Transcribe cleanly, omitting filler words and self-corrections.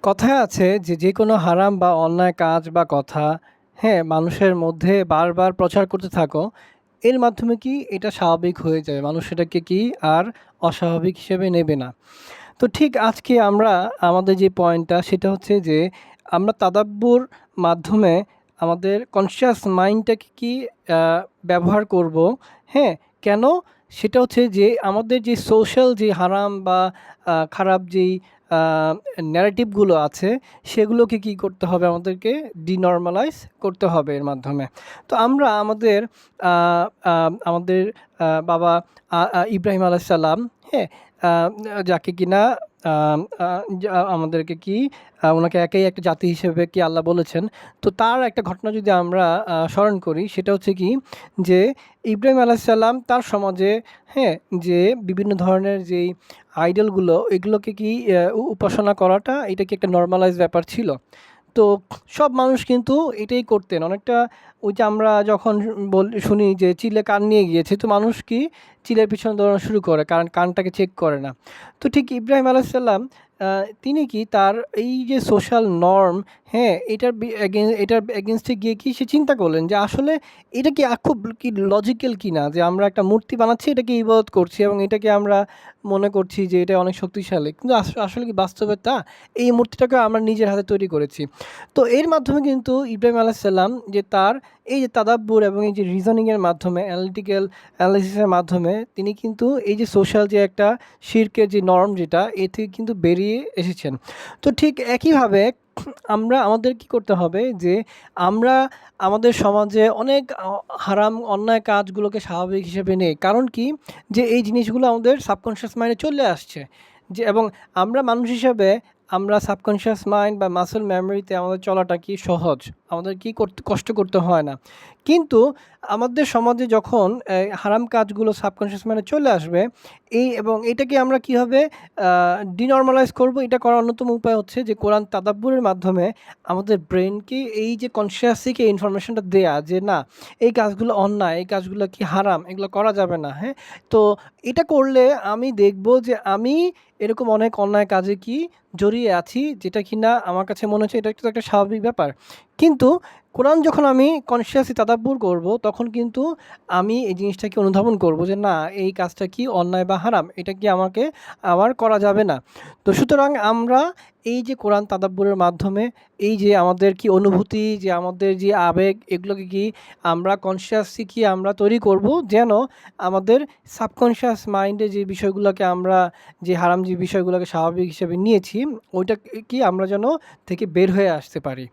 কথায় আছে যে, যেকোনো হারাম বা অন্যায় কাজ বা কথা, হ্যাঁ? মানুষের মধ্যে বারবার প্রচার করতে থাকো, এর মাধ্যমে কি এটা স্বাভাবিক হয়ে যাবে। মানুষ সেটাকে কি আর অস্বাভাবিক হিসেবে নেবে না। তো ঠিক আজকে আমরা আমাদের যে পয়েন্টটা সেটা হচ্ছে যে, আমরা তাদাব্বুর মাধ্যমে আমাদের কনসিয়াস মাইন্ডটাকে কি আ ব্যবহার করব, হ্যাঁ? কেন? সেটা হচ্ছে যে আমাদের যে সোশ্যাল যে হারাম বা খারাপ যেই আ ন্যারেটিভগুলো আছে সেগুলোকে কি করতে হবে আমাদেরকে ডিনরমালাইজ করতে হবে এর মাধ্যমে। তো আমরা আমাদের আ আ আমাদের বাবা ইব্রাহিম আলাইহিস সালাম, হ্যাঁ? আ যাকে কিনা আম আ যা আমাদেরকে কি উনাকে একাই একটা জাতি হিসেবে কি আল্লাহ বলেছেন। তো তার একটা ঘটনা যদি আমরা স্মরণ করি সেটা হচ্ছে কি যে ইব্রাহিম আলাইহিস সালাম তার সমাজে, হ্যাঁ? যে বিভিন্ন ধরনের যেই আইডলগুলো এগুলোকে কি উপাসনা করাটা এটা কি একটা নরমালাইজ ব্যাপার ছিল। তো সব মানুষ কিন্তু এটাই করতেন। অনেকটা ওই যে আমরা যখন শুনি যে চিলে কান নিয়ে গিয়েছে, তো মানুষ কি চিলের পিছনে দৌড়ানো শুরু করে কারণ কানটাকে চেক করে না। তো ঠিক ইব্রাহিম আলাইহিস সালাম তিনি কি তার এই যে সোশ্যাল নরম, হ্যাঁ? এটার এগেইনস্ট এ গিয়ে কি সে চিন্তা করলেন যে আসলে এটা কি খুব কি লজিক্যাল কিনা যে আমরা একটা মূর্তি বানাচ্ছি, এটাকে ইবাদত করছি এবং এটাকে আমরা মনে করছি যে এটা অনেক শক্তিশালী। কিন্তু আসলে কি বাস্তবে তা? এই মূর্তিটাকে আমরা নিজের হাতে তৈরি করেছি। তো এর মাধ্যমে কিন্তু ইব্রাহিম আলাইহিস সালাম যে তার এই যে তাদাব্বুর এবং এই যে রিজনিং এর মাধ্যমে অ্যানালিটিক্যাল অ্যানালিসিস এর মাধ্যমে তিনি কিন্তু এই যে সোশ্যাল যে একটা শিরকের যে নরম যেটা এ থেকে কিন্তু বেরিয়ে এসেছেন। তো ঠিক একইভাবে আমরা আমাদের কি করতে হবে যে আমরা আমাদের সমাজে অনেক হারাম অন্যায় কাজগুলোকে স্বাভাবিক হিসেবে নেই। কারণ কি? যে এই জিনিসগুলো আমাদের সাবকন্সিয়াস মাইন্ডে চলে আসছে। যে এবং আমরা মানুষ হিসাবে আমরা সাবকনশিয়াস মাইন্ড বা মাসল মেমোরিতে আমাদের চলাটা কি সহজ। আমাদের কি করতে কষ্ট করতে হয় না। কিন্তু আমাদের সমাজে যখন হারাম কাজগুলো সাবকনশিয়াস মাইন্ডে চলে আসবে এবং এটাকে আমরা কিভাবে ডিনরমালাইজ করব, এটা করার অন্যতম উপায় হচ্ছে যে কোরআন তাদাব্বুরের মাধ্যমে আমাদের ব্রেইনকে এই যে কনসিয়াসলিকে ইনফরমেশনটা দেয়া যে না, এই কাজগুলো অন্যায়, এই কাজগুলো কি হারাম, এগুলো করা যাবে না, হ্যাঁ? তো এটা করলে আমি দেখব যে আমি এরকম অনেক অন্যায় কাজে কি জড়িয়ে আছি, যেটা কিনা আমার কাছে মনে হচ্ছে এটা একটা স্বাভাবিক ব্যাপার। কিন্তু কোরআন যখন আমি কনসিয়াসলি তাদাব্বুর করব, তখন কিন্তু আমি এই জিনিসটাকে অনুধাবন করব যে না, এই কাজটা কি অন্যায় বা হারাম, এটা কি আমার করা যাবে না। তো সুতরাং আমরা এই যে কোরআন তাদাব্বুরের মাধ্যমে এই যে আমাদের কি অনুভূতি, যে আমাদের যে আবেগ, এগুলোকে কি আমরা কনসিয়াসলি কি আমরা তৈরি করব যেন আমাদের সাবকনশিয়াস মাইন্ডে যে বিষয়গুলোকে আমরা যে হারাম যে বিষয়গুলোকে স্বাভাবিক হিসেবে নিয়েছি, ওইটা কি আমরা যেন থেকে বের হয়ে আসতে পারি।